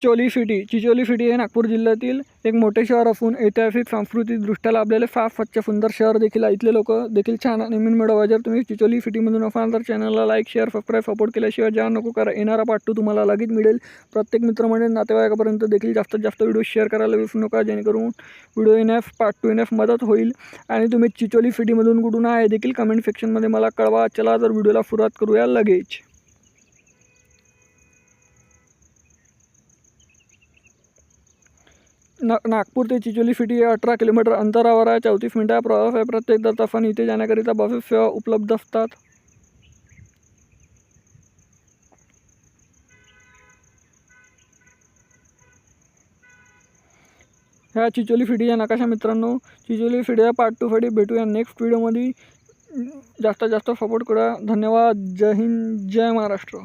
Chicholi city हे नागपूर जिल्ह्यातील एक मोठे शहर असून ऐतिहासिक सांस्कृतिकदृष्ट्या लाभलेले फार स्वच्छ सुंदर शहर देखील आहे. इथले लोक देखील छान आणि मिळवा. जर तुम्ही चिचोली सिटीमधून असाल तर चॅनलला लाईक शेअर सबस्क्राईब सपोर्ट केल्याशिवाय ज्या नको करा. येणारा पार्ट 2 तुम्हाला लगेच मिळेल. प्रत्येक मित्रमंडळी नातेवाईकापर्यंत देखील जास्तीत जास्त व्हिडिओ शेअर करायला विसरू नका, जेणेकरून व्हिडिओ येण्यास पार्ट 2 येण्यास मदत होईल. आणि तुम्ही चिचोली सिटीमधून कुठून आहे देखील कमेंट सेक्शनमध्ये मला कळवा. चला तर व्हिडिओला सुरुवात करूया लगेच. नागपूर ते चिचोली सिटी 18 किलोमीटर अंतरावर आहे. 34 मिनिटा प्रवास आहे. प्रत्येक तासाने इथे जाण्याकरिता बसेस सेवा उपलब्ध असतात. ह्या चिचोली सिटीच्या नकाशा मित्रांनो. चिचोली सिटीच्या पार्ट 2 साठी भेटूया नेक्स्ट व्हिडिओमध्ये. जास्तीत जास्त सपोर्ट करा. धन्यवाद. जय हिंद, जय महाराष्ट्र.